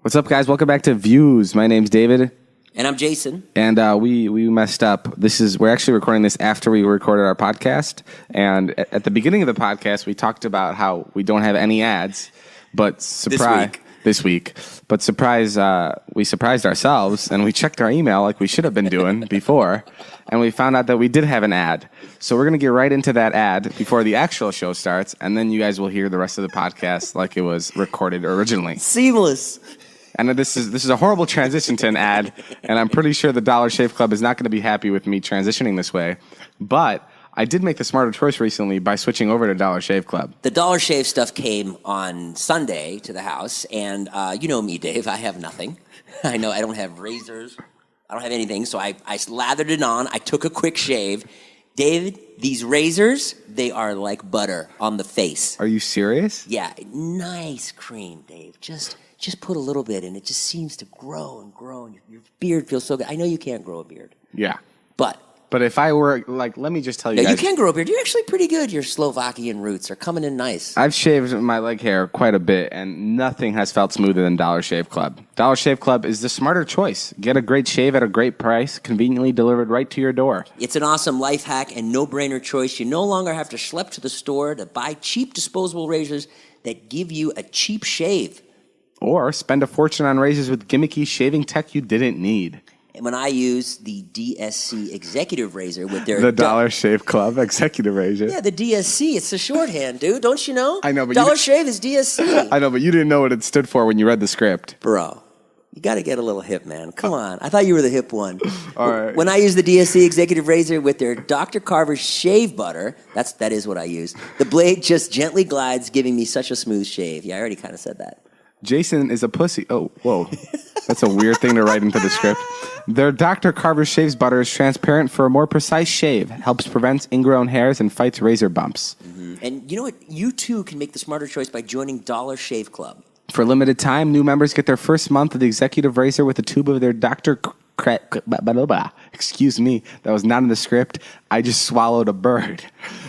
What's up, guys? Welcome back to Views. My name's David. And I'm Jason. And we messed up. We're actually recording this after we recorded our podcast. And at the beginning of the podcast, we talked about how we don't have any ads, but this week. But we surprised ourselves, and we checked our email like we should have been doing before, and we found out that we did have an ad. So we're going to get right into that ad before the actual show starts, and then you guys will hear the rest of the podcast like it was recorded originally. Seamless. And this is a horrible transition to an ad, and I'm pretty sure the Dollar Shave Club is not going to be happy with me transitioning this way. But I did make the smarter choice recently by switching over to Dollar Shave Club. The Dollar Shave stuff came on Sunday to the house, and you know me, Dave. I have nothing. I don't have razors. I don't have anything, so I lathered it on. I took a quick shave. David, these razors, they are like butter on the face. Are you serious? Yeah, nice cream, Dave. Just put a little bit, and it just seems to grow and grow, and your beard feels so good. I know you can't grow a beard. Yeah. But if I were, let me just tell you no, guys. you can grow a beard. You're actually pretty good. Your Slovakian roots are coming in nice. I've shaved my leg hair quite a bit, and nothing has felt smoother than Dollar Shave Club. Dollar Shave Club is the smarter choice. Get a great shave at a great price, conveniently delivered right to your door. It's an awesome life hack and no-brainer choice. You no longer have to schlep to the store to buy cheap disposable razors that give you a cheap shave. Or spend a fortune on razors with gimmicky shaving tech you didn't need. And when I use the DSC Executive Razor with their... The Dollar Shave Club Executive Razor. Yeah, the DSC. It's the shorthand, dude. Don't you know? I know, but Dollar Shave is DSC. I know, but you didn't know what it stood for when you read the script. Bro, you got to get a little hip, man. Come on. I thought you were the hip one. All right. When I use the DSC Executive Razor with their Dr. Carver's shave butter, that is what I use. The blade just gently glides, giving me such a smooth shave. Yeah, I already kind of said that. Jason is a pussy. Oh, whoa. That's a weird thing to write into the script. Their Dr. Carver's shaves butter is transparent for a more precise shave, helps prevent ingrown hairs, and fights razor bumps. Mm-hmm. And you know what? You, too, can make the smarter choice by joining Dollar Shave Club. For a limited time, new members get their first month of the Executive Razor with a tube of their Excuse me, that was not in the script. I just swallowed a bird.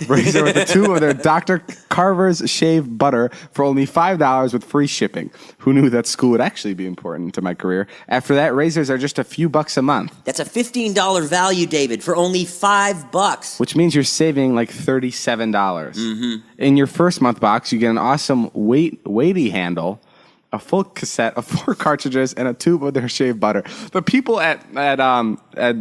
Razor with a tube of their Dr. Carver's shave butter for only $5 with free shipping. Who knew that school would actually be important to my career? After that, razors are just a few bucks a month. That's a $15 value, David, for only $5. Which means you're saving like $37. Mm-hmm. In your first month box, you get an awesome weighty handle, a full cassette of 4 cartridges, and a tube of their shave butter. The people at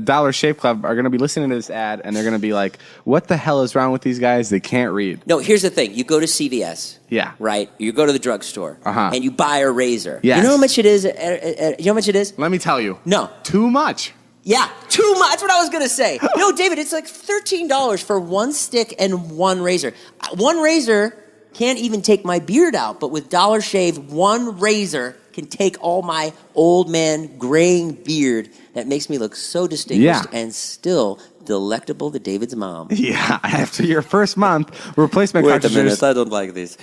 Dollar Shave Club are going to be listening to this ad, and they're going to be like, what the hell is wrong with these guys? They can't read. No, here's the thing. You go to CVS. Yeah. Right? You go to the drugstore. Uh-huh. And you buy a razor. Yes. You know how much it is? You know how much it is? Let me tell you. No. Too much. Yeah, too much. That's what I was going to say. No, David, it's like $13 for one stick and one razor. One razor can't even take my beard out, but with Dollar Shave, one razor can take all my old man graying beard that makes me look so distinguished and still delectable to David's mom. Yeah, after your first month, replacement cartridges... Wait a minute, I don't like this.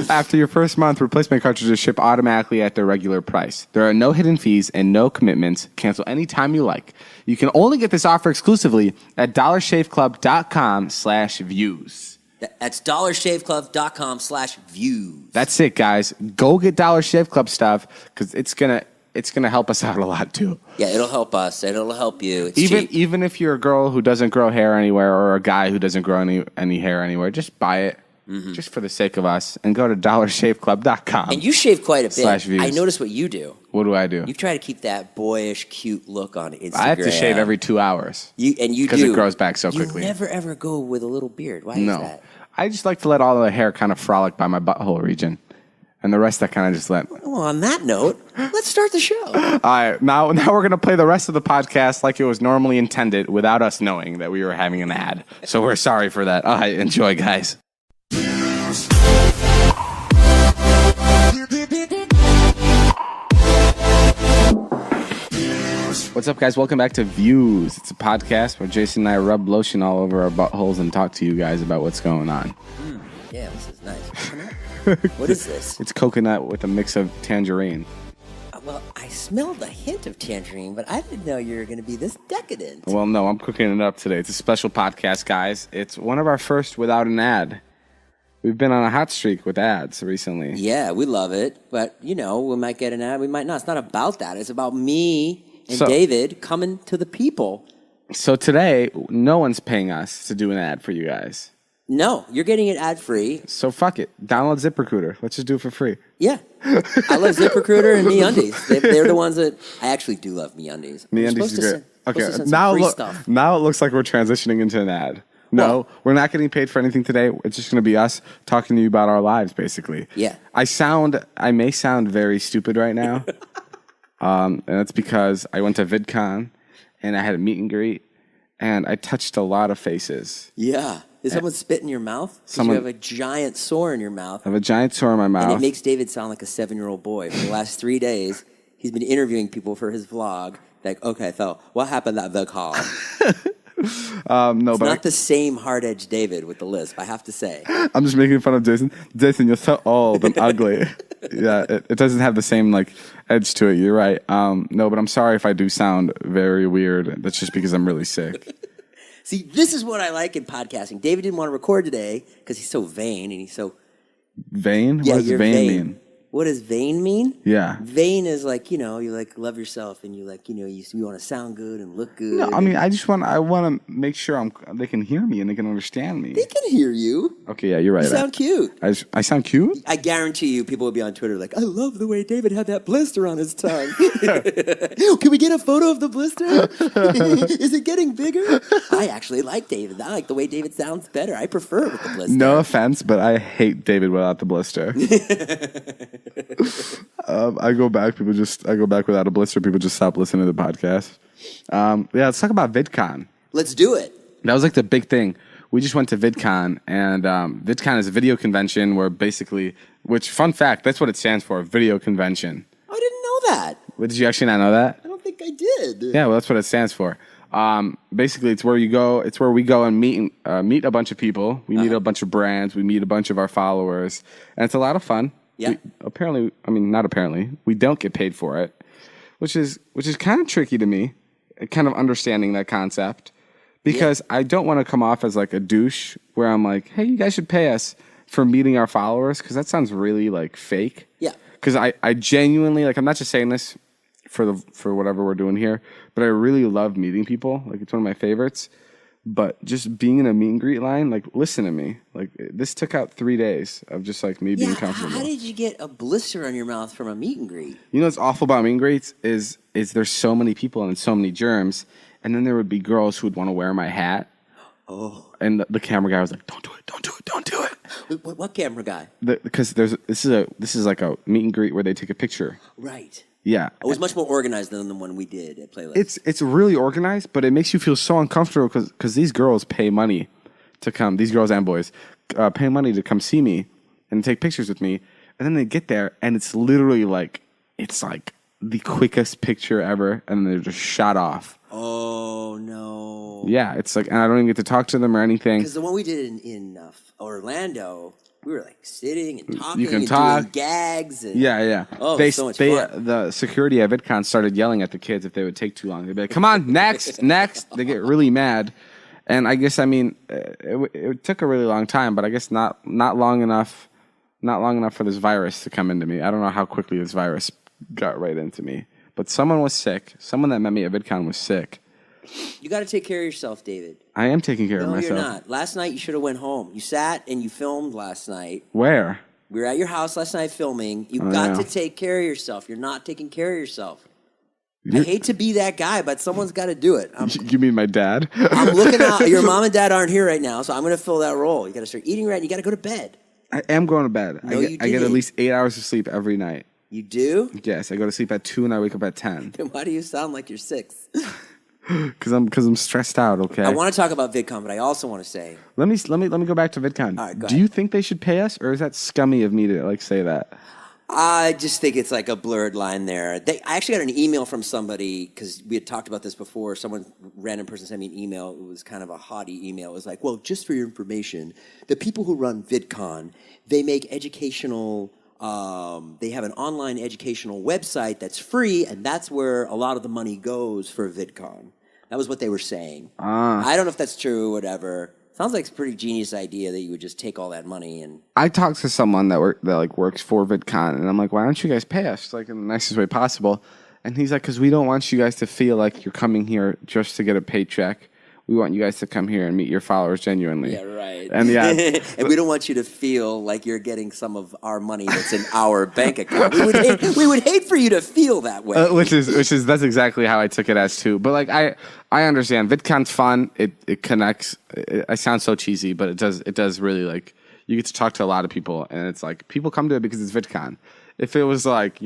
After your first month, replacement cartridges ship automatically at their regular price. There are no hidden fees and no commitments. Cancel anytime you like. You can only get this offer exclusively at dollarshaveclub.com/views. That's dollarshaveclub.com/views. That's it, guys. Go get Dollar Shave Club stuff because it's gonna help us out a lot too. Yeah, it'll help us and it'll help you. It's even if you're a girl who doesn't grow hair anywhere or a guy who doesn't grow any hair anywhere, just buy it just for the sake of us and go to dollarshaveclub.com. And you shave quite a bit. /views. I notice what you do. What do I do? You try to keep that boyish, cute look on Instagram. I have to shave every 2 hours. Because it grows back so quickly. You never ever go with a little beard. Why is that? I just like to let all the hair kind of frolic by my butthole region. And the rest I kind of just let. Well, on that note, let's start the show. All right. Now we're going to play the rest of the podcast like it was normally intended without us knowing that we were having an ad. So we're sorry for that. All right. Enjoy, guys. What's up, guys? Welcome back to Views. It's a podcast where Jason and I rub lotion all over our buttholes and talk to you guys about what's going on. Yeah, this is nice. What is this? It's coconut with a mix of tangerine. Well, I smelled a hint of tangerine, but I didn't know you were going to be this decadent. Well, no, I'm cooking it up today. It's a special podcast, guys. It's one of our first without an ad. We've been on a hot streak with ads recently. Yeah, we love it. But, we might get an ad. We might not. It's not about that. It's about me and David coming to the people. So today, no one's paying us to do an ad for you guys. No, you're getting it ad-free. So fuck it. Download ZipRecruiter. Let's just do it for free. Yeah. I love ZipRecruiter and MeUndies. They're the ones that... I actually do love MeUndies. MeUndies is great. Okay, now it looks like we're transitioning into an ad. No, we're not getting paid for anything today. It's just going to be us talking to you about our lives, basically. Yeah. I may sound very stupid right now. And that's because I went to VidCon and I had a meet and greet and I touched a lot of faces. Yeah. Did someone spit in your mouth? Because you have a giant sore in your mouth. I have a giant sore in my mouth. And it makes David sound like a 7-year-old boy. For the last 3 days, he's been interviewing people for his vlog. Like, okay, so what happened at VidCon? It's not the same hard-edged David with the lisp, I have to say. I'm just making fun of Jason. Jason, you're so old and ugly. Yeah, it doesn't have the same edge to it. You're right. No, but I'm sorry if I do sound very weird. That's just because I'm really sick. See, this is what I like in podcasting. David didn't want to record today because he's so vain and he's so... Vain? Yeah, what does vain mean? What does vain mean? Yeah. Vain is like, you love yourself and you want to sound good and look good. No, I mean, I want to make sure they can hear me and they can understand me. They can hear you. Okay, yeah, you're right. You sound cute. I sound cute? I guarantee you people will be on Twitter like, I love the way David had that blister on his tongue. Can we get a photo of the blister? Is it getting bigger? I actually like David. I like the way David sounds better. I prefer it with the blister. No offense, but I hate David without the blister. I go back without a blister. People just stop listening to the podcast. Yeah, let's talk about VidCon. Let's do it. That was the big thing. We just went to VidCon, and VidCon is a video convention where basically, which fun fact, that's what it stands for, video convention. I didn't know that. Did you actually not know that? I don't think I did. Yeah, well, that's what it stands for. Basically, it's where we go and meet a bunch of people. We meet a bunch of brands. We meet a bunch of our followers, and it's a lot of fun. Yeah. Not apparently. We don't get paid for it, which is kind of tricky to me, kind of understanding that concept, because I don't want to come off as like a douche where I'm like, hey, you guys should pay us for meeting our followers, because that sounds really fake. Yeah. Because I genuinely, I'm not just saying this for whatever we're doing here, but I really love meeting people. It's one of my favorites. But just being in a meet and greet line, listen to me. This took out 3 days of just me being comfortable. How did you get a blister on your mouth from a meet and greet? You know what's awful about meet and greets is there's so many people and so many germs, and then there would be girls who would want to wear my hat. Oh. And the camera guy was like, "Don't do it! Don't do it! Don't do it!" What camera guy? Because this is like a meet and greet where they take a picture. Right. Yeah. It was much more organized than the one we did at Playlist. It's really organized, but it makes you feel so uncomfortable because these girls pay money to come. These girls and boys pay money to come see me and take pictures with me, and then they get there and it's literally it's the quickest picture ever, and then they're just shot off. Oh no. Yeah, it's and I don't even get to talk to them or anything. Because the one we did in Orlando. We were sitting and talking you can talk. Doing gags. And, yeah. Oh, it was so much fun. The security at VidCon started yelling at the kids if they would take too long. They'd be like, come on, next. They get really mad. And I guess, it took a really long time, but I guess not long enough for this virus to come into me. I don't know how quickly this virus got right into me. But someone was sick. Someone that met me at VidCon was sick. You got to take care of yourself, David. I am taking care of myself. No, you're not. Last night you should have went home. You sat and you filmed last night. Where? We were at your house last night filming. You've got to take care of yourself. You're not taking care of yourself. I hate to be that guy, but someone's got to do it. You mean my dad? I'm looking out. Your mom and dad aren't here right now, so I'm going to fill that role. You got to start eating right. You got to go to bed. I am going to bed. No, I get at least 8 hours of sleep every night. You do? Yes, I go to sleep at 2 and I wake up at 10. Then why do you sound like you're 6? Because I'm stressed out. Okay. I want to talk about VidCon, but I also want to say. Let me go back to VidCon. All right, go Do ahead. you think they should pay us, or is that scummy of me to say that? I just think it's a blurred line there. I actually got an email from somebody because we had talked about this before. Random person sent me an email. It was kind of a haughty email. It was like, well, just for your information, the people who run VidCon, they make educational. They have an online educational website that's free, and that's where a lot of the money goes for VidCon. That was what they were saying. I don't know if that's true or whatever. Sounds like it's a pretty genius idea that you would just take all that money and... I talked to someone that works for VidCon, and I'm like, why don't you guys pay us like in the nicest way possible? And he's like, because we don't want you guys to feel like you're coming here just to get a paycheck. We want you guys to come here and meet your followers genuinely. Yeah, right. And and we don't want you to feel like you're getting some of our money that's in our bank account. We would hate for you to feel that way. That's exactly how I took it as too. But like I understand VidCon's fun. It connects. I sound so cheesy, but it does really like you get to talk to a lot of people, and it's like people come to it because it's VidCon. If it was like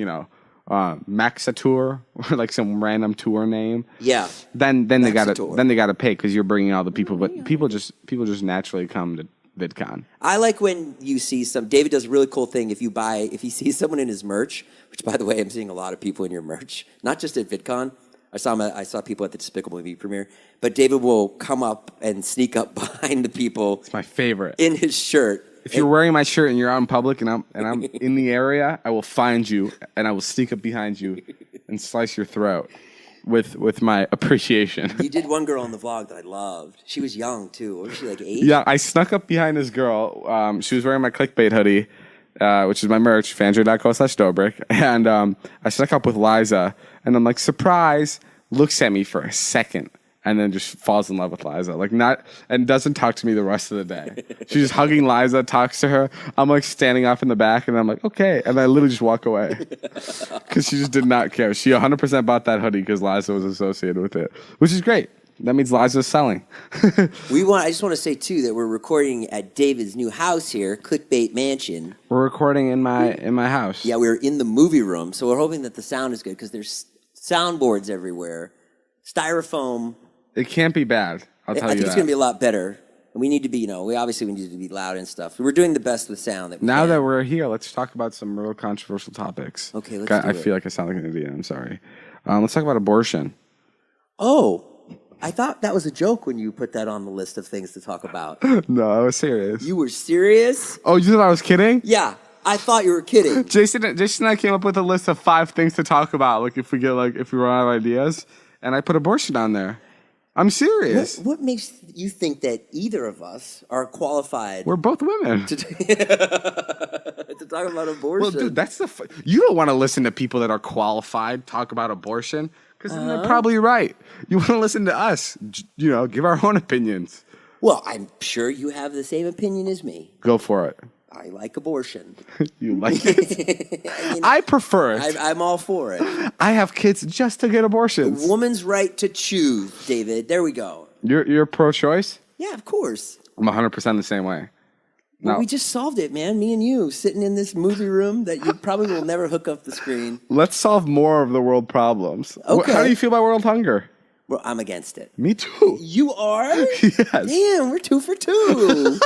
Maxa Tour or like some random tour name, then they gotta pay because you're bringing all the people. But people just naturally come to VidCon. I like when you see David does a really cool thing. If you see someone in his merch, which by the way, I'm seeing a lot of people in your merch, not just at VidCon. I saw people at the Despicable Me premiere, but David will come up and sneak up behind the people. It's my favorite in his shirt. If you're wearing my shirt and you're out in public and I'm in the area, I will find you and I will sneak up behind you and slice your throat with my appreciation. You did one girl on the vlog that I loved. She was young too. Was she like 8? Yeah, I snuck up behind this girl. She was wearing my clickbait hoodie, which is my merch, fanjoy.co/Dobrik. And I snuck up with Liza and I'm like, surprise, looks at me for a second. And then just falls in love with Liza, and doesn't talk to me the rest of the day. She's just hugging Liza, talks to her. I'm like standing off in the back, and I'm like, okay, and I literally just walk away because she just did not care. She 100% bought that hoodie because Liza was associated with it, which is great. That means Liza's selling. I just want to say too that we're recording at David's new house here, Clickbait Mansion. We're recording in my house. Yeah, we're in the movie room, so we're hoping that the sound is good because there's soundboards everywhere, styrofoam. It can't be bad. I'll tell you that. I think it's going to be a lot better. And we need to be, we need to be loud and stuff. We're doing the best with sound that we Now can. that we're here, let's talk about some real controversial topics. Okay, let's do it. I feel like I sound like an idiot. I'm sorry. Let's talk about abortion. Oh, I thought that was a joke when you put that on the list of things to talk about. No, I was serious. You were serious? Oh, you thought I was kidding? Yeah, I thought you were kidding. Jason and I came up with a list of 5 things to talk about. Like if we run out of ideas, and I put abortion on there. I'm serious. What makes you think that either of us are qualified? We're both women. To talk about abortion. Well, dude, that's you don't want to listen to people that are qualified talk about abortion because then they're probably right. You want to listen to us, give our own opinions. Well, I'm sure you have the same opinion as me. Go for it. I like abortion. You like it? I prefer it. I'm all for it. I have kids just to get abortions. A woman's right to choose, David. There we go. You're pro-choice? Yeah, of course. I'm 100% the same way. Well, we just solved it, man. Me and you sitting in this movie room that you probably will never hook up the screen. Let's solve more of the world problems. Okay. How do you feel about world hunger? Well, I'm against it. Me too. You are? Yes. Damn, we're 2 for 2.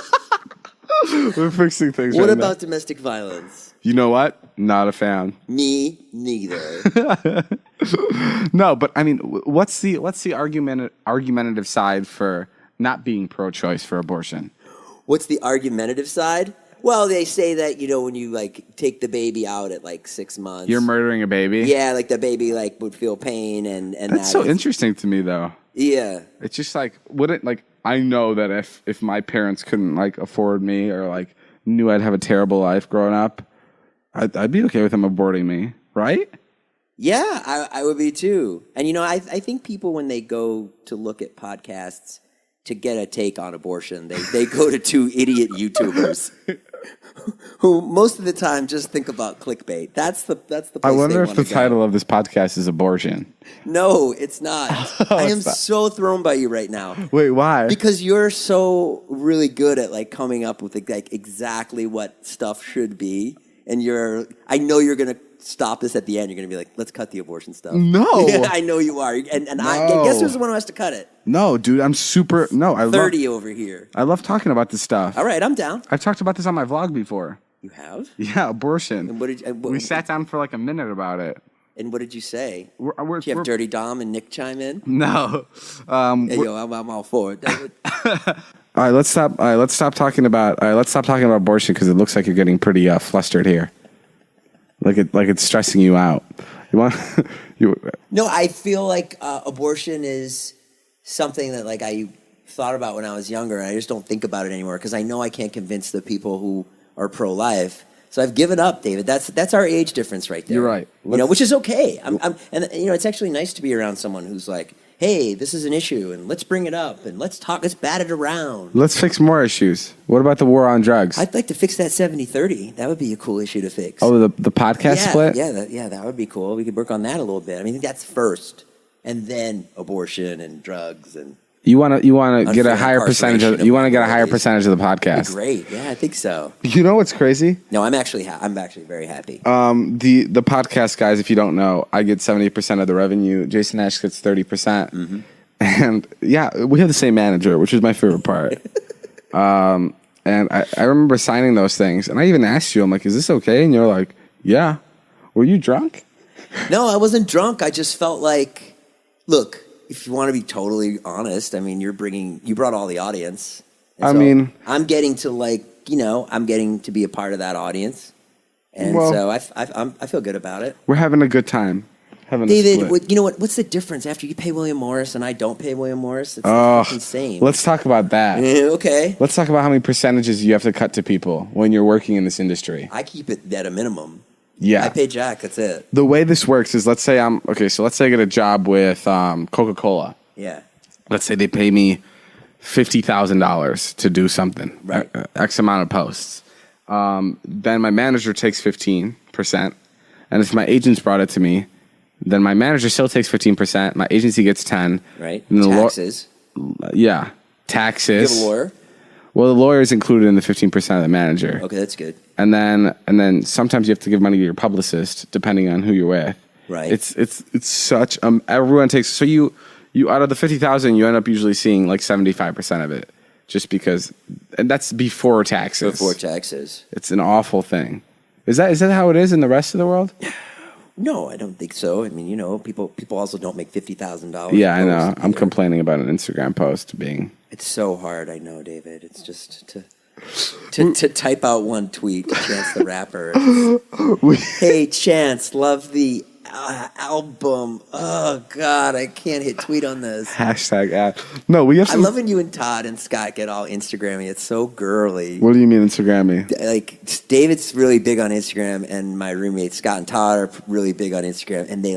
We're fixing things What right about domestic violence? You know what? Not a fan. Me neither. No, but I mean, what's the argumentative side for not being pro-choice for abortion? What's the argumentative side? Well, they say that, when you take the baby out at 6 months. You're murdering a baby? Yeah, the baby would feel pain and that's so interesting to me though. Yeah. It's just I know that if my parents couldn't afford me or knew I'd have a terrible life growing up, I'd be okay with them aborting me, right? Yeah, I would be too. And I think people when they go to look at podcasts to get a take on abortion, they go to 2 idiot YouTubers who most of the time just think about clickbait. That's the place I wonder if the go. title of this podcast is abortion. No, it's not. I am so thrown by you right now. Wait, why? Because you're so really good at coming up with exactly what stuff should be, and I know you're gonna stop this at the end. You're gonna be like, let's cut the abortion stuff. No, yeah, I know you are, and no. I guess who's the one who has to cut it? No, dude, I'm super. No, I 30 over here. I love talking about this stuff. All right, I'm down. I've talked about this on my vlog before. You have? Yeah, abortion. And we sat down for a minute about it. And what did you say? Do you have Dirty Dom and Nick chime in? No. I'm all for it, David. All right, let's stop. Let's stop talking about abortion because it looks like you're getting pretty flustered here. Like it's stressing you out. You want No, I feel like abortion is something that thought about when I was younger, and I just don't think about it anymore because I know I can't convince the people who are pro-life. So I've given up, David. That's our age difference right there. You're right. Which is okay. And it's actually nice to be around someone who's like, hey, this is an issue, and let's bring it up, and let's talk, let's bat it around. Let's fix more issues. What about the war on drugs? I'd like to fix that 70-30. That would be a cool issue to fix. Oh, the podcast split? Yeah, that would be cool. We could work on that a little bit. I mean, that's first, and then abortion and drugs and. You want to get a higher percentage of the podcast. Great. Yeah, I think so. You know what's crazy? No, I'm actually very happy. The podcast guys, if you don't know, I get 70% of the revenue. Jason Nash gets 30%. Mm-hmm. And yeah, we have the same manager, which is my favorite part. And I remember signing those things, and I even asked you, I'm like, is this okay? And you're like, yeah. Were you drunk? No, I wasn't drunk. I just felt like, look, if you want to be totally honest, I mean, you brought all the audience. And I'm getting to be a part of that audience. And so I feel good about it. We're having a good time. David, you know what? What's the difference after you pay William Morris and I don't pay William Morris? It's insane. Let's talk about that. Okay. Let's talk about how many percentages you have to cut to people when you're working in this industry. I keep it at a minimum. Yeah. I pay Jack, that's it. The way this works is, let's say I get a job with Coca-Cola. Yeah. Let's say they pay me $50,000 to do something, right? X amount of posts. Then my manager takes 15%. And if my agents brought it to me, then my manager still takes 15%. My agency gets 10%. Right. And taxes. Taxes. Do you have a lawyer? Well, the lawyer is included in the 15% of the manager. Okay, that's good. And then sometimes you have to give money to your publicist, depending on who you're with. Right. It's such everyone takes, so you out of the 50,000, you end up usually seeing like 75% of it, just because, and that's before taxes. Before taxes. It's an awful thing. Is that how it is in the rest of the world? No, I don't think so. I mean, people also don't make $50,000. Yeah, I know. I'm complaining about an Instagram post being. It's so hard. I know, David. It's just to type out one tweet to Chance the Rapper. Hey, Chance, love the album. Oh, God, I can't hit tweet on this. Hashtag ad. No, we have some. I love when you and Todd and Scott get all Instagrammy. It's so girly. What do you mean Instagrammy? Like, David's really big on Instagram, and my roommates, Scott and Todd, are really big on Instagram, and they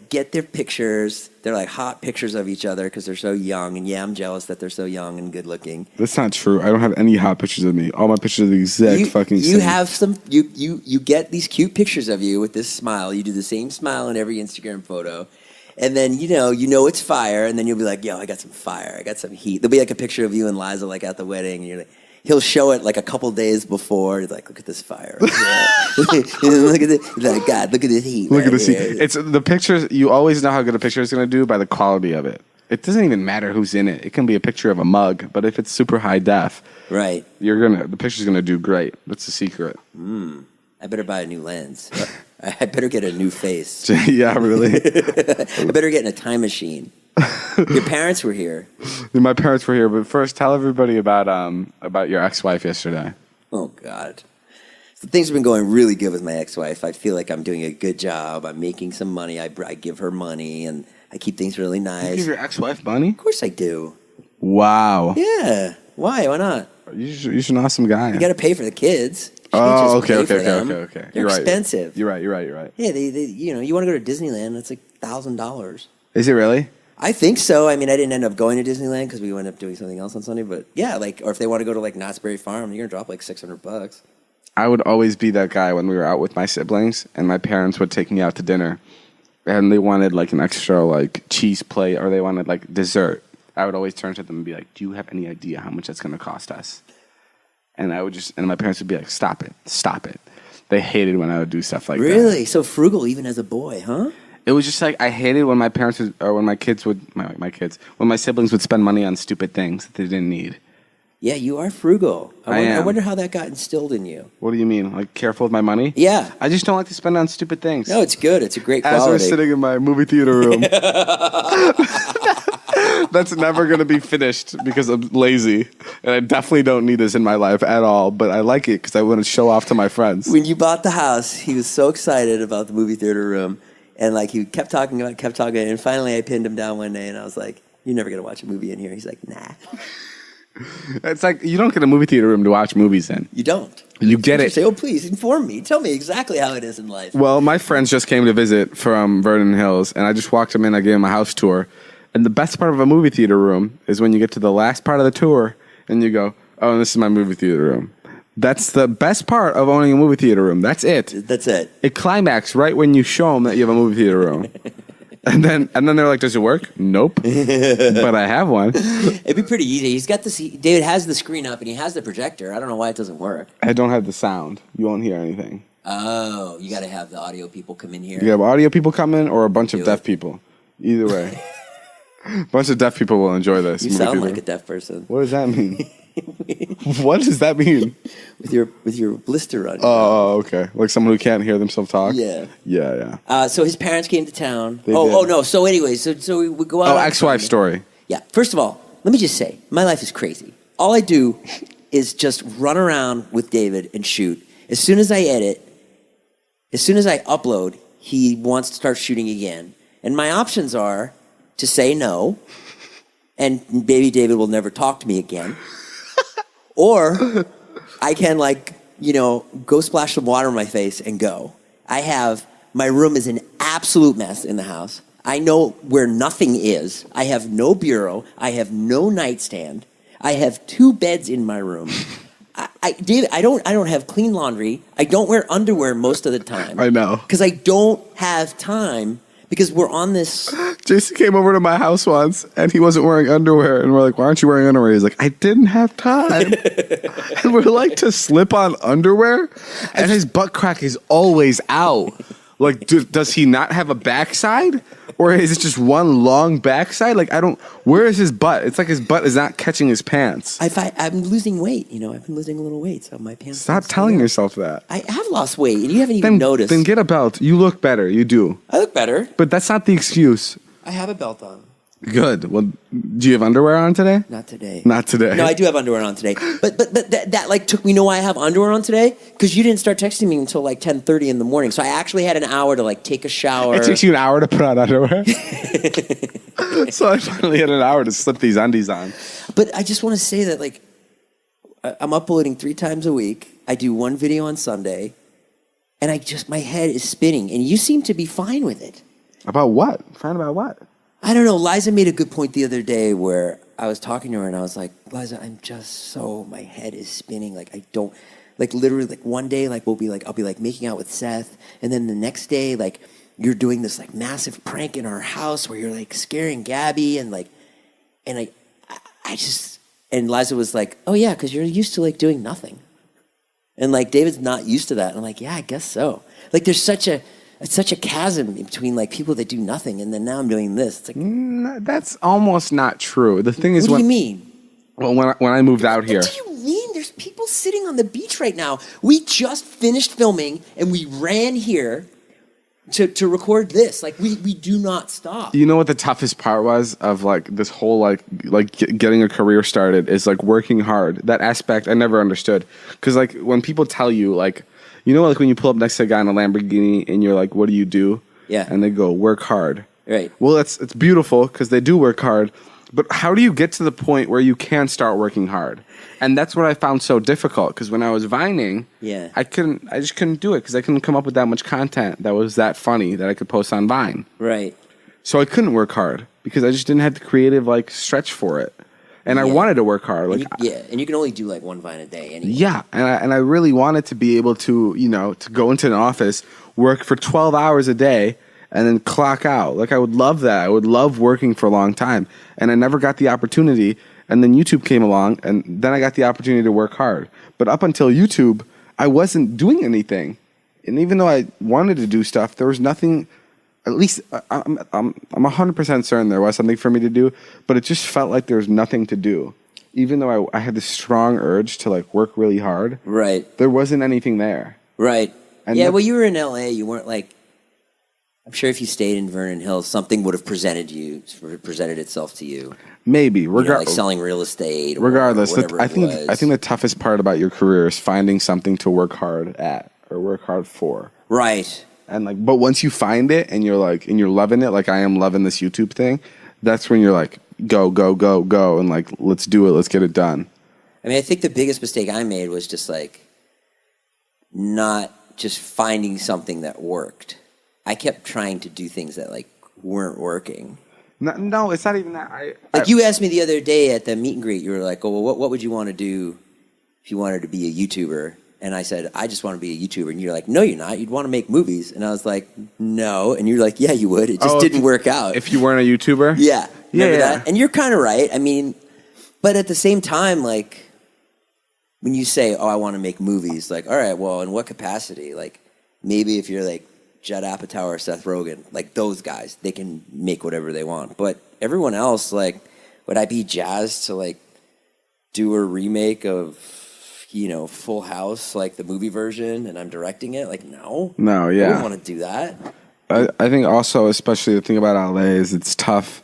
get their pictures. They're like hot pictures of each other because they're so young. And yeah, I'm jealous that they're so young and good looking. That's not true. I don't have any hot pictures of me. All my pictures are the exact fucking same. You have some. You get these cute pictures of you with this smile. You do the same smile in every Instagram photo. And then, it's fire. And then you'll be like, yo, I got some fire. I got some heat. There'll be like a picture of you and Liza like at the wedding. And you're like, he'll show it like a couple days before. He's like, look at this fire. Look at this. He's like, God, look at this heat. Look at this heat. It's the pictures. You always know how good a picture is going to do by the quality of it. It doesn't even matter who's in it. It can be a picture of a mug, but if it's super high def, right, the picture's going to do great. That's the secret. I better buy a new lens. I better get a new face. Yeah, really. I better get in a time machine. Your parents were here. My parents were here, but first, tell everybody about your ex-wife yesterday. Oh, God. So things have been going really good with my ex-wife. I feel like I'm doing a good job. I'm making some money. I give her money, and I keep things really nice. You give your ex-wife money? Of course I do. Wow. Yeah. Why? Why not? You're an awesome guy. You got to pay for the kids. Oh, okay. They're expensive. You're right. Yeah, you want to go to Disneyland, that's like $1,000. Is it really? I think so. I mean, I didn't end up going to Disneyland because we wound up doing something else on Sunday. But yeah, or if they want to go to like Knott's Berry Farm, you're gonna drop like $600. I would always be that guy when we were out with my siblings, and my parents would take me out to dinner, and they wanted like an extra like cheese plate, or they wanted like dessert. I would always turn to them and be like, "Do you have any idea how much that's gonna cost us?" And my parents would be like, "Stop it." They hated when I would do stuff like that. Really? So frugal even as a boy, huh? It was just like, I hated when my parents when my siblings would spend money on stupid things that they didn't need. Yeah, you are frugal. I wonder how that got instilled in you. What do you mean? Like, careful with my money? Yeah. I just don't like to spend on stupid things. No, it's good. It's a great quality. As we're sitting in my movie theater room. That's never going to be finished because I'm lazy. And I definitely don't need this in my life at all. But I like it because I want to show off to my friends. When you bought the house, he was so excited about the movie theater room. And like he kept talking, and finally I pinned him down one day, and I was like, you're never going to watch a movie in here. He's like, nah. It's like you don't get a movie theater room to watch movies in. You don't. You get it. Say, oh, please inform me. Tell me exactly how it is in life. Well, my friends just came to visit from Vernon Hills, and I just walked them in. I gave them a house tour. And the best part of a movie theater room is when you get to the last part of the tour, and you go, oh, this is my movie theater room. That's the best part of owning a movie theater room. That's it. That's it. It climaxes right when you show them that you have a movie theater room. And then they're like, does it work? Nope. But I have one. It'd be pretty easy. He's got this. David has the screen up and he has the projector. I don't know why it doesn't work. I don't have the sound. You won't hear anything. Oh, you got to have the audio people come in here. You have audio people come in or a bunch of deaf people. Either way. A bunch of deaf people will enjoy this. You sound like a deaf person. What does that mean? What does that mean? With your blister on. Oh, okay. Like someone who can't hear themselves talk? Yeah. Yeah. So his parents came to town. They did. No. So anyway, so we would go out. Oh, ex-wife story. Yeah. First of all, let me just say, my life is crazy. All I do is just run around with David and shoot. As soon as I edit, as soon as I upload, he wants to start shooting again. And my options are to say no, and baby David will never talk to me again. Or I can go splash some water in my face and go. My room is an absolute mess in the house. I know where nothing is. I have no bureau. I have no nightstand. I have 2 beds in my room. David, I don't have clean laundry. I don't wear underwear most of the time. I know. Because I don't have time. Because we're on this... Jason came over to my house once, and he wasn't wearing underwear. And we're like, why aren't you wearing underwear? He's like, I didn't have time. And we're like, to slip on underwear? And his butt crack is always out. Like, does he not have a backside? Or is it just one long backside? Like, where is his butt? It's like his butt is not catching his pants. I'm losing weight. I've been losing a little weight, so my pants... Stop telling yourself that. I have lost weight, and you haven't even noticed. Then get a belt. You look better. You do. I look better. But that's not the excuse. I have a belt on. Good. Well, do you have underwear on today? Not today. Not today. No, I do have underwear on today. But that took me. You know why I have underwear on today? Because you didn't start texting me until 10:30 in the morning. So I actually had an hour to take a shower. It takes you an hour to put on underwear. So I finally had an hour to slip these undies on. But I just want to say that I'm uploading 3 times a week. I do 1 video on Sunday, and my head is spinning. And you seem to be fine with it. About what? Fine about what? I don't know. Liza made a good point the other day where I was talking to her and I was like, Liza, my head is spinning. I don't, literally, one day, I'll be making out with Seth. And then the next day, you're doing this massive prank in our house where you're scaring Gabby and and Liza was like, oh yeah, because you're used to doing nothing. And David's not used to that. And I'm like, yeah, I guess so. There's such a chasm between people that do nothing, and then now I'm doing this. It's that's almost not true. The thing is, what do you mean? Well, when I moved out here, what do you mean? There's people sitting on the beach right now. We just finished filming, and we ran here to record this. We do not stop. You know what the toughest part was of this whole getting a career started is working hard. That aspect I never understood because when people tell you when you pull up next to a guy in a Lamborghini and you're like, what do you do? Yeah. And they go, work hard. Right. Well, it's beautiful because they do work hard. But how do you get to the point where you can start working hard? And that's what I found so difficult because when I was Vining, I just couldn't do it because I couldn't come up with that much content that was that funny that I could post on Vine. Right. So I couldn't work hard because I just didn't have the creative stretch for it. And I wanted to work hard. And you can only do 1 Vine a day anyway. Yeah, and I really wanted to be able to, to go into an office, work for 12 hours a day, and then clock out. I would love that. I would love working for a long time. And I never got the opportunity. And then YouTube came along, and then I got the opportunity to work hard. But up until YouTube, I wasn't doing anything. And even though I wanted to do stuff, there was nothing. At least I'm 100% certain there was something for me to do, but it just felt like there was nothing to do. Even though I had this strong urge to work really hard, right? There wasn't anything there, right? And you were in LA. You weren't I'm sure if you stayed in Vernon Hills, something would have presented itself to you. Maybe selling real estate. Regardless, I think the toughest part about your career is finding something to work hard at or work hard for. Right. And but once you find it and you're loving it, I am loving this YouTube thing, that's when you're go, go, go, go, and like, let's do it. Let's get it done. I mean, I think the biggest mistake I made was just like not just finding something that worked. I kept trying to do things that like weren't working. No, it's not even that. You asked me the other day at the meet and greet, you were like, oh, well, what would you want to do if you wanted to be a YouTuber? And I said, I just want to be a YouTuber. And you're like, no, you're not. You'd want to make movies. And I was like, no. And you're like, yeah, you would. It just didn't work out. If you weren't a YouTuber? Yeah. Remember yeah. that? And you're kind of right. I mean, but at the same time, like, when you say, oh, I want to make movies, like, all right, well, in what capacity? Like, maybe if you're like Judd Apatow or Seth Rogen, like those guys, they can make whatever they want. But everyone else, like, would I be jazzed to like do a remake of, Full House, like the movie version, and I'm directing it? Like, no. No, yeah. I wouldn't want to do that. I think also, especially the thing about LA is it's tough.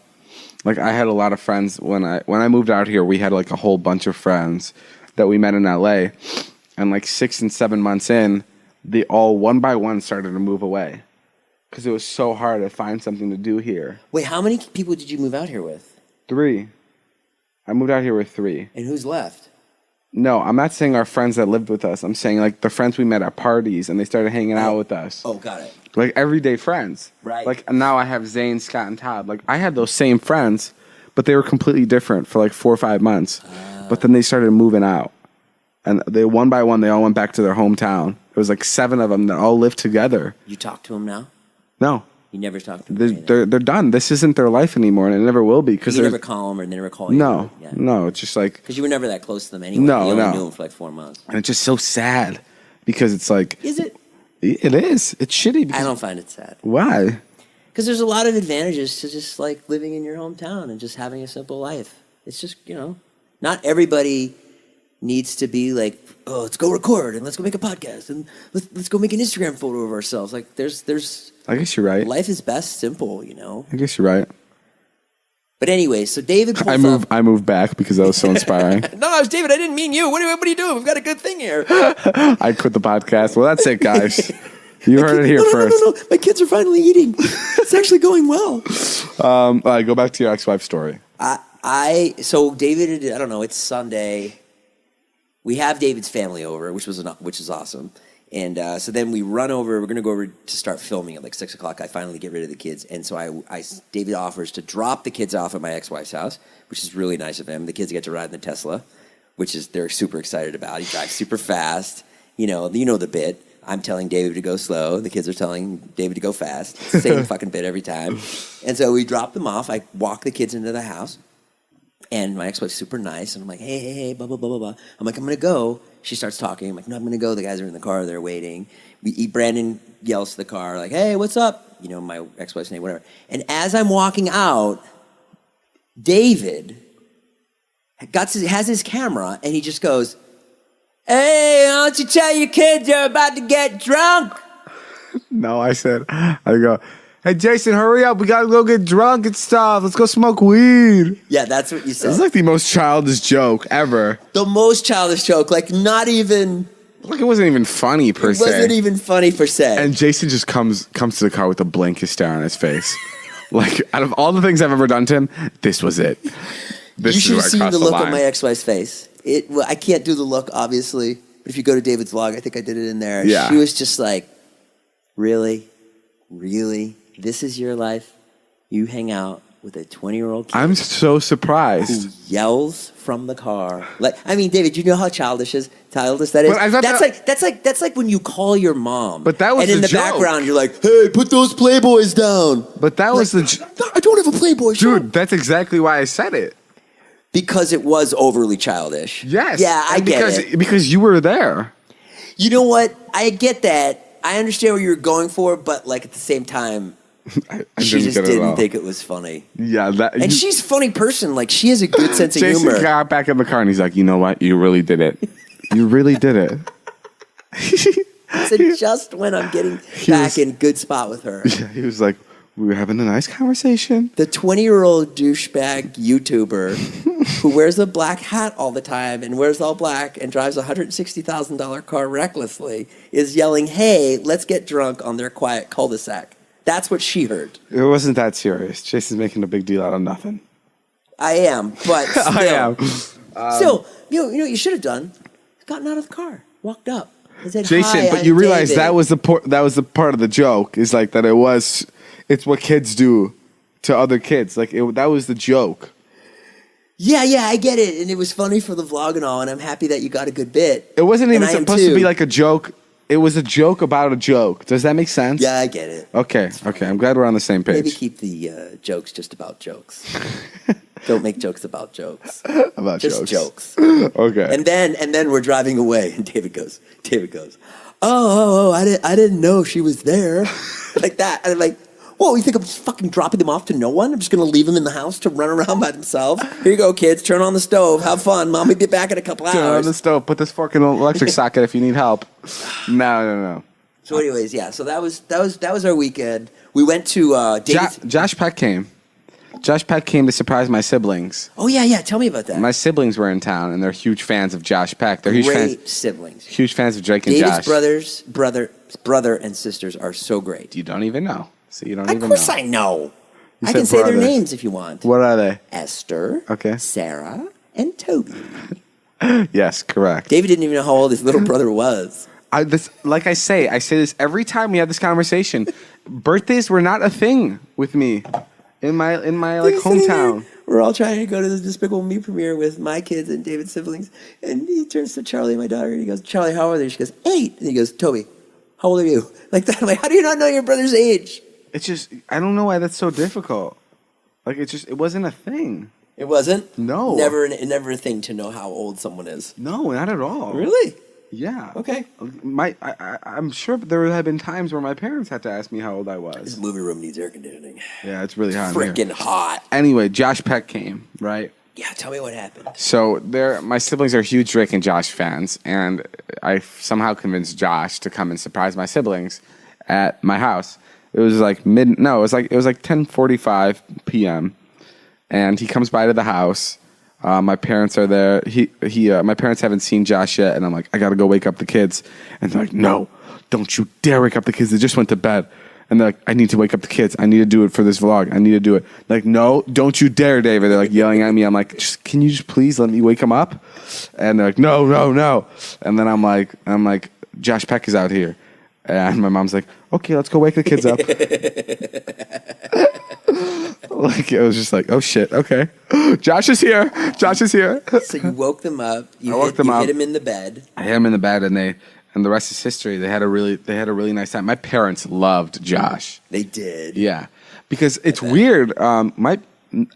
Like, I had a lot of friends when I moved out here. We had like a whole bunch of friends that we met in LA, and like 6 and 7 months in, they all one by one started to move away because it was so hard to find something to do here. Wait, how many people did you move out here with? 3. I moved out here with 3. And who's left? No, I'm not saying our friends that lived with us. I'm saying like the friends we met at parties and they started hanging out with us. Oh, got it. Like everyday friends. Right. Like now I have Zane, Scott, and Todd. Like I had those same friends, but they were completely different for like 4 or 5 months. But then they started moving out. And they one by one, they all went back to their hometown. It was like 7 of them that all lived together. You talk to them now? No. You never talk to them? They're done. This isn't their life anymore, and it never will be. You never call them or they never call you? No. Yeah. No, it's just like... Because you were never that close to them anyway. No, you only no. knew them for like 4 months. And it's just so sad because it's like... Is it? It is. It's shitty. I don't find it sad. Why? Because there's a lot of advantages to just like living in your hometown and just having a simple life. It's just, not everybody needs to be like, oh, let's go record and let's go make a podcast and let's go make an Instagram photo of ourselves. Like there's I guess you're right. Life is best simple, I guess you're right. But anyway, so David pulls I moved back because that was so inspiring. No, it was David. I didn't mean you. What are you doing? We've got a good thing here. I quit the podcast. Well, that's it, guys. You heard it here first. No. My kids are finally eating. It's actually going well. All right, go back to your ex-wife story. So David, I don't know. It's Sunday. We have David's family over, which is awesome. And so then we run over. We're going to go over to start filming at like 6 o'clock. I finally get rid of the kids. And so David offers to drop the kids off at my ex-wife's house, which is really nice of him. The kids get to ride in the Tesla, which is they're super excited about. He drives super fast. You know the bit. I'm telling David to go slow. The kids are telling David to go fast. Same fucking bit every time. And so we drop them off. I walk the kids into the house. And my ex-wife's super nice. And I'm like, hey, blah, blah, blah, blah, blah. I'm like, I'm going to go. She starts talking. I'm like, no, I'm going to go. The guys are in the car. They're waiting. Brandon yells to the car, like, hey, what's up? My ex-wife's name, whatever. And as I'm walking out, David has his camera, and he just goes, hey, why don't you tell your kids they're about to get drunk? No, I go, hey, Jason, hurry up. We got to go get drunk and stuff. Let's go smoke weed. Yeah, that's what you said. It's like the most childish joke ever. The most childish joke. Like, not even... Like, it wasn't even funny, per se. It wasn't even funny, per se. And Jason just comes to the car with a blankest stare on his face. Like, out of all the things I've ever done to him, this was it. You should have seen the look on my ex-wife's face. I can't do the look, obviously. But if you go to David's vlog, I think I did it in there. Yeah. She was just like, really? Really? This is your life? You hang out with a 20-year-old kid? I'm so surprised. Who yells from the car. Like, I mean, David, you know how childish that is? That's like when you call your mom. But that was and in the joke. background, you're like, hey, put those Playboys down. But that was I don't have a Playboy. Dude, that's exactly why I said it. Because it was overly childish. Yes. Yeah, I get it. Because you were there. You know what? I get that. I understand what you were going for, but like at the same time, she just didn't think it was funny. Yeah. And she's a funny person. Like, she has a good sense of Jason humor. got back in the car and he's like, you know what? You really did it. You really did it. I said, just when I'm getting back in good spot with her. Yeah, he was like, we were having a nice conversation. The 20-year-old douchebag YouTuber who wears a black hat all the time and wears all black and drives a $160,000 car recklessly is yelling, hey, let's get drunk on their quiet cul-de-sac. That's what she heard. It wasn't that serious. Jason's making a big deal out of nothing. I am, but still. I am. Still, you know what you should have done? Gotten out of the car, walked up, and said, Jason, "Hi, but I'm you realize David." that was the part of the joke is like that it's what kids do to other kids. Like that was the joke. Yeah, I get it, and it was funny for the vlog and all, and I'm happy that you got a good bit. It wasn't even And I am supposed to too. be like a joke. It was a joke about a joke. Does that make sense? Yeah, I get it. Okay. I'm glad we're on the same page. Maybe keep the jokes just about jokes. Don't make jokes about jokes. About Just jokes. jokes. Okay. And then we're driving away, and David goes, oh, I didn't know she was there, like that. And I'm like, whoa, you think I'm just fucking dropping them off to no one? I'm just gonna leave them in the house to run around by themselves? Here you go, kids. Turn on the stove. Have fun. Mom will be back in a couple hours. Turn on the stove. Put this fork in the electric socket if you need help. No. So, anyways, yeah. So that was our weekend. We went to David's. Josh Peck came. Josh Peck came to surprise my siblings. Oh yeah. Tell me about that. My siblings were in town, and they're huge fans of Josh Peck. They're Great siblings. Huge fans of Drake and David's Josh. brother and sisters are so great. You don't even know. So you don't Of even course know. I know. You I said can say their brother. names if you want. What are they? Esther, Okay. Sarah, and Toby. Yes, correct. David didn't even know how old his little brother was. Like I say this every time we have this conversation. Birthdays were not a thing with me in my like He's sitting there, hometown. We're all trying to go to the Despicable Me premiere with my kids and David's siblings. And he turns to Charlie, my daughter, and he goes, Charlie, how old are they? She goes, 8. And he goes, Toby, how old are you? Like that. I'm like, how do you not know your brother's age? It's just I don't know why that's so difficult. Like it wasn't a thing. It wasn't? No. Never a thing to know how old someone is. No, not at all. Really? Yeah. Okay. I'm sure there have been times where my parents had to ask me how old I This was. movie room needs air conditioning. Yeah, it's really hot in here. Freaking hot. Anyway, Josh Peck came, right? Yeah, tell me what happened. So my siblings are huge Drake and Josh fans, and I somehow convinced Josh to come and surprise my siblings at my house. It was like it was like 10:45 p.m. and he comes by to the house. My parents are there. My parents haven't seen Josh yet, and I'm like, I gotta go wake up the kids. And they're like, no, don't you dare wake up the kids. They just went to bed. And they're like, I need to wake up the kids. I need to do it for this vlog. I need to do it. They're like, no, don't you dare, David. They're like yelling at me. I'm like, can you just please let me wake them up? And they're like, no. And then I'm like, Josh Peck is out here. And my mom's like, okay, let's go wake the kids up. Like it was just like, oh shit, okay. Josh is here. So you woke them up. You hit him in the bed. I hit him in the bed, and the rest is history. They had a really nice time. My parents loved Josh. They did. Yeah, because it's weird.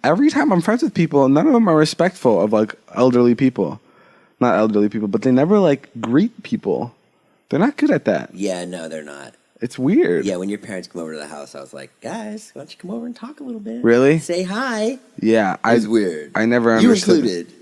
Every time I'm friends with people, none of them are respectful of like elderly people. Not elderly people, but they never like greet people. They're not good at that. Yeah, no, they're not. It's weird. Yeah, when your parents come over to the house, I was like, guys, why don't you come over and talk a little bit? Really? Say hi. Yeah, It was weird. I never You understood. included.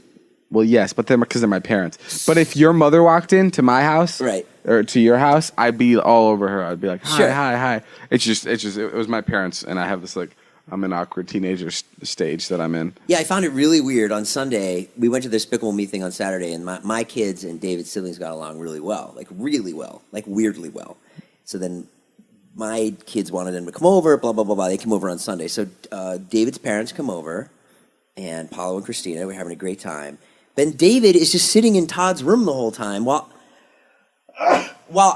Well, yes, but because they're my parents. But if your mother walked into my house, Right. or to your house, I'd be all over her. I'd be like, hi, Sure. hi. It was my parents, and I have this like I'm an awkward teenager stage that I'm in. Yeah, I found it really weird. On Sunday, we went to the Despicable Me thing on Saturday, and my kids and David's siblings got along really well, like weirdly well. So then my kids wanted them to come over, blah, blah, blah, blah. They came over on Sunday. So David's parents come over, and Paulo and Christina were having a great time. Then David is just sitting in Todd's room the whole time while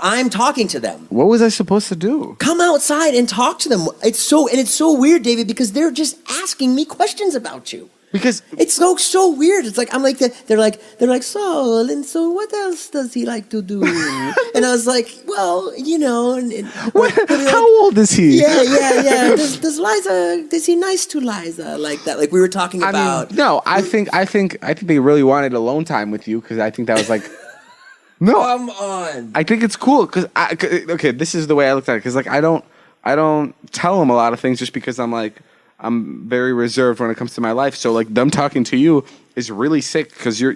I'm talking to them. What was I supposed to do? Come outside and talk to them. It's so weird, David, because they're just asking me questions about you. Because It's so weird. It's like I'm like they're like so what else does he like to do? And I was like, well, you know. how old is he? Yeah. Is he nice to Liza like that? Like we were talking about. No, I think they really wanted alone time with you because I think that was like. No, Come on. I think it's cool because okay, this is the way I looked at it because like I don't tell them a lot of things just because I'm very reserved when it comes to my life. So like them talking to you is really sick because you're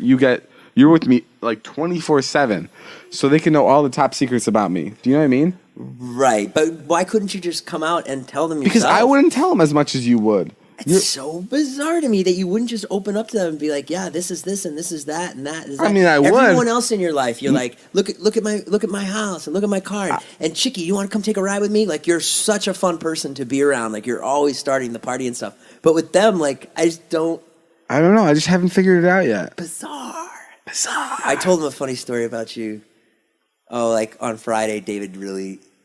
with me like 24/7, so they can know all the top secrets about me. Do you know what I mean? Right, but why couldn't you just come out and tell them yourself? Because I wouldn't tell them as much as you would. It's so bizarre to me that you wouldn't just open up to them and be like, "Yeah, this is this and this is that and that is that." I mean, I would. Everyone else in your life, you're like, "Look at my house and look at my car." And Chicky, you want to come take a ride with me? Like, you're such a fun person to be around. Like, you're always starting the party and stuff. But with them, like, I just don't. I don't know. I just haven't figured it out yet. Bizarre. I told him a funny story about you. Oh, like on Friday, David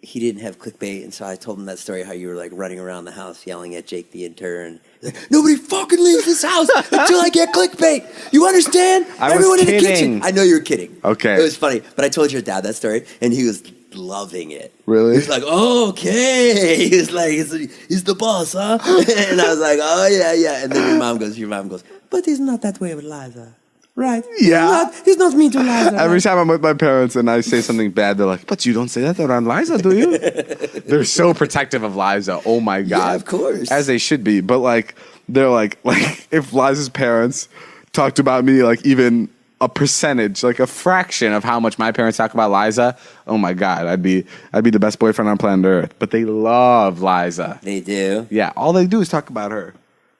he didn't have clickbait, and so I told him that story how you were like running around the house yelling at Jake the intern. Like, nobody fucking leaves this house until I get clickbait. You understand? Everyone in the kitchen. I know you were kidding. Okay. It was funny, but I told your dad that story, and he was loving it. Really? He was like, oh, okay. He was like, he's the boss, huh? And I was like, oh, yeah. And then your mom goes, but he's not that way with Liza. Right. Yeah. He's not mean to Liza. Every time I'm with my parents and I say something bad, they're like, but you don't say that around Liza, do you? They're so protective of Liza. Oh, my God. Yeah, of course. As they should be. But, like, they're like if Liza's parents talked about me, like, even a percentage, like a fraction of how much my parents talk about Liza, oh, my God, I'd be the best boyfriend on planet Earth. But they love Liza. They do? Yeah. All they do is talk about her.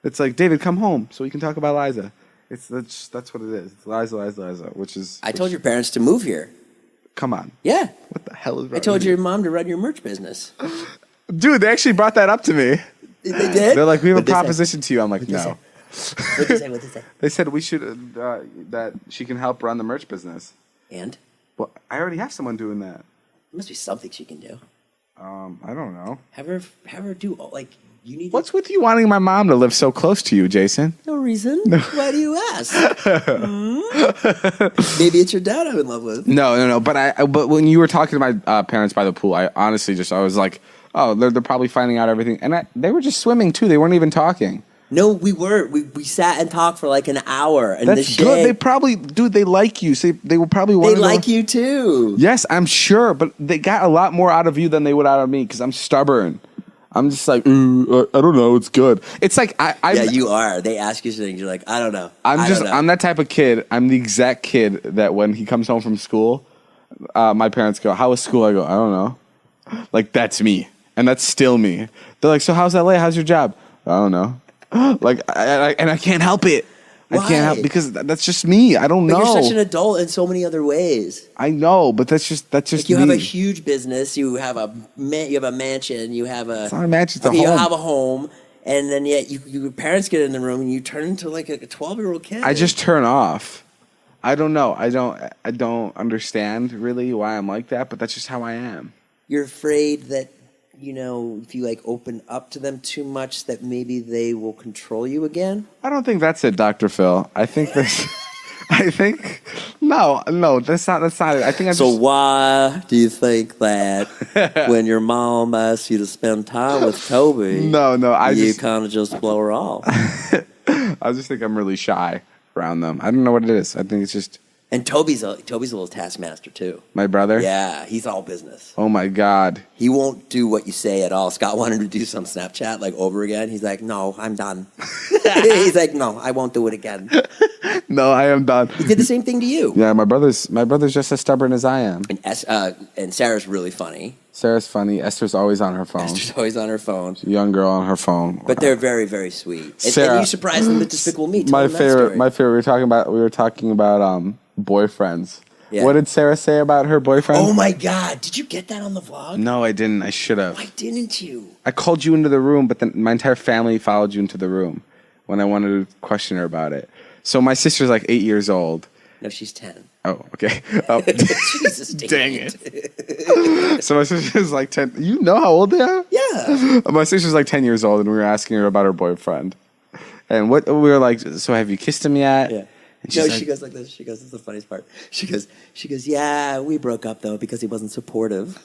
It's like, David, come home so we can talk about Liza. That's what it is. It's Liza, which is... I told your parents to move here. Come on. Yeah. What the hell is wrong I told with your mom to run your merch business. Dude, they actually brought that up to me. They did? They're like, we have a proposition to you. I'm like, no. What'd they say? They said we should, that she can help run the merch business. And? Well, I already have someone doing that. There must be something she can do. I don't know. Have her do, like... You need What's with you wanting my mom to live so close to you, Jason? No reason. Why do you ask? Maybe it's your dad I'm in love with. No. But when you were talking to my parents by the pool, I honestly I was like, oh, they're probably finding out everything. And they were just swimming, too. They weren't even talking. No, we were. We sat and talked for like an hour. And that's good. They probably, dude, they like you. So they will probably want to They like you, too. Yes, I'm sure. But they got a lot more out of you than they would out of me because I'm stubborn. I'm just like, I don't know. It's good. It's like yeah, you are. They ask you things. You're like, I don't know. I'm that type of kid. I'm the exact kid that when he comes home from school, my parents go, "How was school?" I go, "I don't know." Like that's me, and that's still me. They're like, "So how's LA? How's your job?" I don't know. Like, I can't help it. Why? I can't help because that's just me. I don't know. You're such an adult in so many other ways. I know, but that's just like you me. have a huge business. You have a mansion. You have a. It's not a mansion. It's a home. You have a home, and then yet your parents get in the room, and you turn into like a 12-year-old kid. I just turn off. I don't know. I don't understand really why I'm like that, but that's just how I am. You're afraid that. If you like open up to them too much, that maybe they will control you again. I don't think that's it, Dr. Phil. I think this. No, that's not it. I think So why do you think that when your mom asks you to spend time with Toby, you kind of just blow her off? I just think I'm really shy around them. I don't know what it is. I think it's just. And Toby's a little taskmaster too. My brother? Yeah, he's all business. Oh my God. He won't do what you say at all. Scott wanted to do some Snapchat like over again. He's like, no, I'm done. He's like, no, I won't do it again. No, I am done. He did the same thing to you. Yeah, my brother's just as stubborn as I am. And Sarah's really funny. Sarah's funny. Esther's always on her phone. She's always on her phone. Young girl on her phone. But they're very, very sweet. Sarah, and you surprised them with Despicable Me. My favorite. We were talking about boyfriends. Yeah. What did Sarah say about her boyfriend? Oh my God! Did you get that on the vlog? No, I didn't. I should have. Why didn't you? I called you into the room, but then my entire family followed you into the room when I wanted to question her about it. So my sister's like 8 years old. No, she's 10. Oh, okay. Jesus, dang it. So my sister's like 10. You know how old they are? Yeah. My sister's like 10 years old, and we were asking her about her boyfriend. And we were like, so have you kissed him yet? Yeah. No, she goes like this. She goes, this is the funniest part. She goes, yeah, we broke up, though, because he wasn't supportive.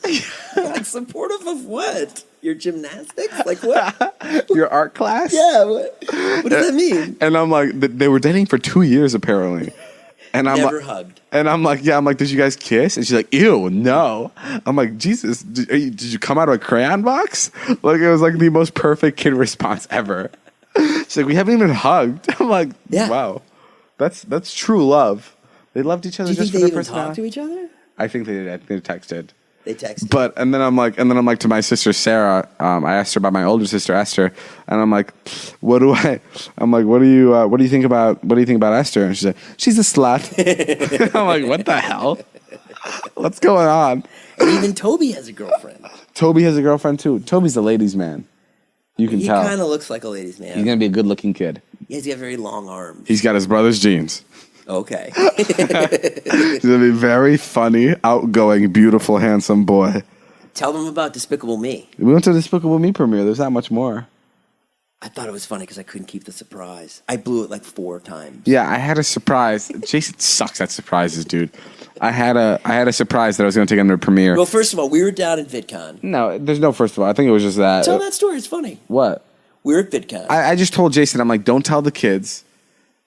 Like, supportive of what? Your gymnastics? Like, what? Your art class? Yeah. What does that mean? And I'm like, they were dating for 2 years, apparently. And I'm Never hugged. And I'm like, yeah. I'm like, did you guys kiss? And she's like, ew, no. I'm like, Jesus, did you come out of a crayon box? Like, it was like the most perfect kid response ever. She's like, we haven't even hugged. I'm like, yeah. Wow. That's true love. They loved each other just for their personality. Do you think they even talk to each other? I think they did. I think they texted. They texted. But and then I'm like to my sister Sarah. I asked her about my older sister Esther, and I'm like, what do you think about Esther? And she said, she's a slut. I'm like, what the hell? What's going on? And even Toby has a girlfriend. Toby has a girlfriend too. Toby's a ladies' man. You can tell. He kind of looks like a ladies' man. He's gonna be a good-looking kid. He's got very long arms. He's got his brother's genes. Okay. He's going to be very funny, outgoing, beautiful, handsome boy. Tell them about Despicable Me. We went to the Despicable Me premiere. There's not much more. I thought it was funny because I couldn't keep the surprise. I blew it like 4 times. Yeah, I had a surprise. Jason sucks at surprises, dude. I had a surprise that I was going to take him to the premiere. Well, first of all, we were down at VidCon. No, there's no first of all. I think it was just that. Tell that story. It's funny. What? We were at VidCon. I just told Jason, I'm like, don't tell the kids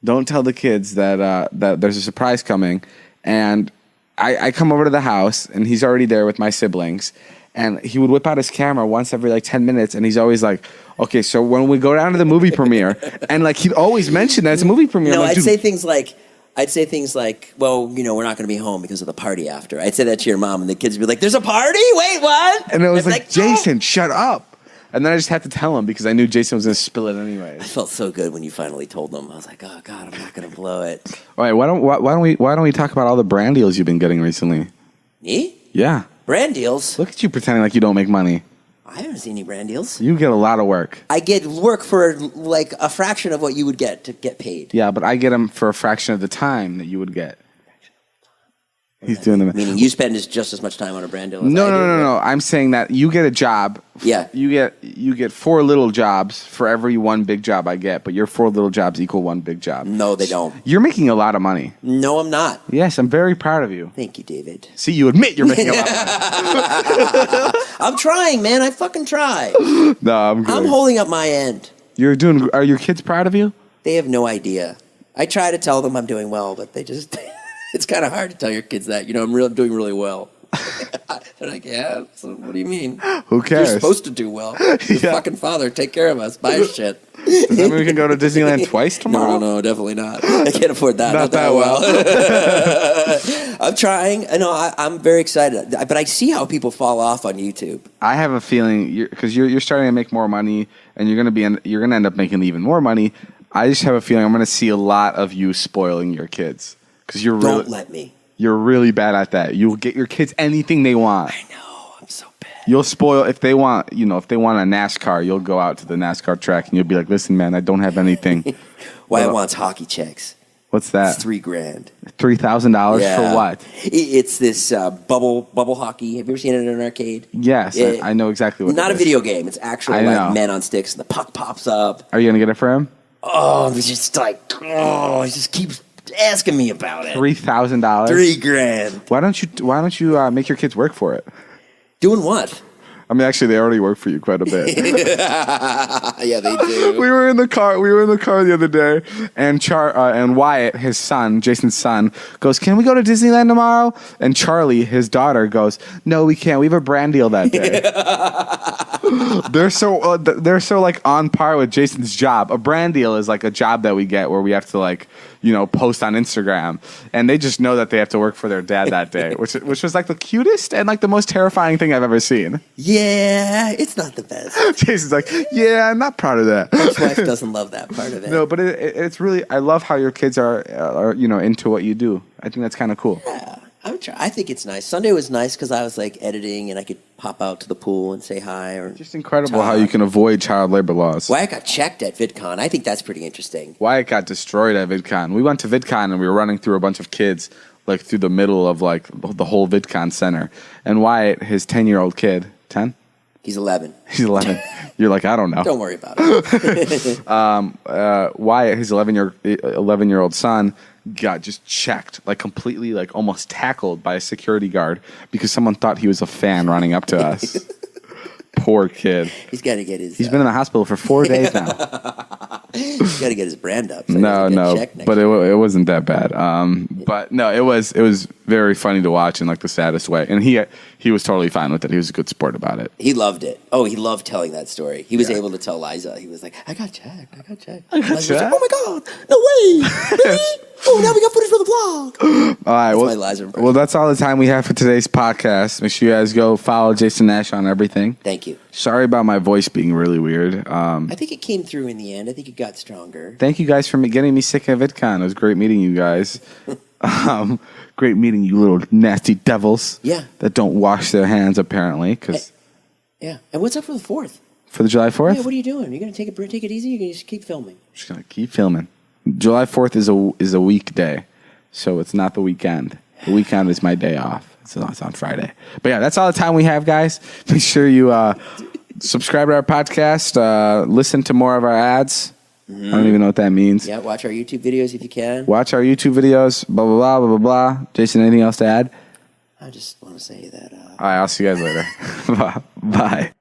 that that there's a surprise coming. And I come over to the house, and he's already there with my siblings. And he would whip out his camera once every like 10 minutes, and he's always like, okay, so when we go down to the movie premiere, and like he'd always mention that it's a movie premiere. No, like, I'd say things like, well, you know, we're not going to be home because of the party after. I'd say that to your mom, and the kids would be like, there's a party? Wait, what? And it was like, Jason, no. Shut up. And then I just had to tell him because I knew Jason was going to spill it anyway. I felt so good when you finally told them. I was like, oh, God, I'm not going to blow it. All right, why don't we talk about all the brand deals you've been getting recently? Me? Yeah. Brand deals? Look at you pretending like you don't make money. I haven't seen any brand deals. You get a lot of work. I get work for like a fraction of what you would get to get paid. Yeah, but I get them for a fraction of the time that you would get. He's doing them. Meaning you spend just as much time on a brand deal as No. I'm saying that you get a job. Yeah. You get 4 little jobs for every 1 big job I get, but your 4 little jobs equal 1 big job. No, they don't. You're making a lot of money. No, I'm not. Yes, I'm very proud of you. Thank you, David. See, you admit you're making a lot of money. I'm trying, man. I fucking try. No, I'm good. I'm holding up my end. Are your kids proud of you? They have no idea. I try to tell them I'm doing well, but they just... It's kind of hard to tell your kids that. You know, I'm doing really well. They're like, yeah, so what do you mean? Who cares? You're supposed to do well. Your fucking father, take care of us. Buy us shit. Does that mean we can go to Disneyland twice tomorrow? No, definitely not. I can't afford that. Not that well. I'm trying. I know. I'm very excited. But I see how people fall off on YouTube. I have a feeling, because you're starting to make more money, and you're going to end up making even more money. I just have a feeling I'm going to see a lot of you spoiling your kids. Because Don't let me. You're really bad at that. You'll get your kids anything they want. I know. I'm so bad. You'll spoil if they want a NASCAR. You'll go out to the NASCAR track and you'll be like, "Listen, man, I don't have anything." Wyatt wants hockey checks. What's that? It's $3,000. $3,000 for what? It's this bubble hockey. Have you ever seen it in an arcade? Yes, I know exactly what. Not a video game. It's actually like men on sticks and the puck pops up. Are you gonna get it for him? Oh, it's just like he just keeps asking me about it. $3,000. $3,000. Why don't you make your kids work for it? Doing what? I mean, actually, they already work for you quite a bit. Yeah, they do. We were in the car the other day, and Wyatt, his son, Jason's son, goes, "Can we go to Disneyland tomorrow?" And Charlie, his daughter, goes, "No, we can't. We have a brand deal that day." They're so like on par with Jason's job. A brand deal is like a job that we get where we have to like, post on Instagram, and they just know that they have to work for their dad that day, which was like the cutest and like the most terrifying thing I've ever seen. Yeah, it's not the best. Jason's like, yeah, I'm not proud of that. His wife doesn't love that part of it. No, but it's really, I love how your kids are into what you do. I think that's kind of cool. Yeah, I think it's nice. Sunday was nice because I was like editing and I could pop out to the pool and say hi. Or just incredible how you can avoid child labor laws. Wyatt got checked at VidCon. I think that's pretty interesting. Wyatt got destroyed at VidCon. We went to VidCon and we were running through a bunch of kids, like through the middle of like the whole VidCon center. And Wyatt, his 10-year-old kid, 10? He's 11. He's 11. You're like, I don't know. Don't worry about it. Wyatt, his 11-year-old son, got just checked, like completely, like almost tackled by a security guard because someone thought he was a fan running up to us. Poor kid. He's got to get his... He's been in the hospital for 4 days now. He's got to get his brand up. So no, but it wasn't that bad. But no, it was very funny to watch in like the saddest way. And he was totally fine with it. He was a good sport about it. He loved it. Oh, he loved telling that story. He was able to tell Liza. He was like, I got checked. Liza was like, oh my God, no way. Really? Oh, now we got footage for the vlog. All right. Well, that's all the time we have for today's podcast. Make sure you guys go follow Jason Nash on everything. Thank you. Sorry about my voice being really weird. I think it came through in the end. I think it got stronger. Thank you guys for getting me sick at VidCon. It was great meeting you guys. Great meeting you little nasty devils. Yeah. That don't wash their hands apparently. Yeah. And what's up for the 4th? For the July 4th? Yeah, what are you doing? You gonna take it easy? You gonna just keep filming? Just gonna keep filming. July 4th is a weekday, so it's not the weekend. The weekend is my day off. So it's on Friday. But yeah, that's all the time we have, guys. Make sure you subscribe to our podcast. Listen to more of our ads. I don't even know what that means. Yeah, watch our YouTube videos if you can. Watch our YouTube videos. Blah blah blah blah blah blah. Jason, anything else to add? I just want to say that. All right, I'll see you guys later. Bye.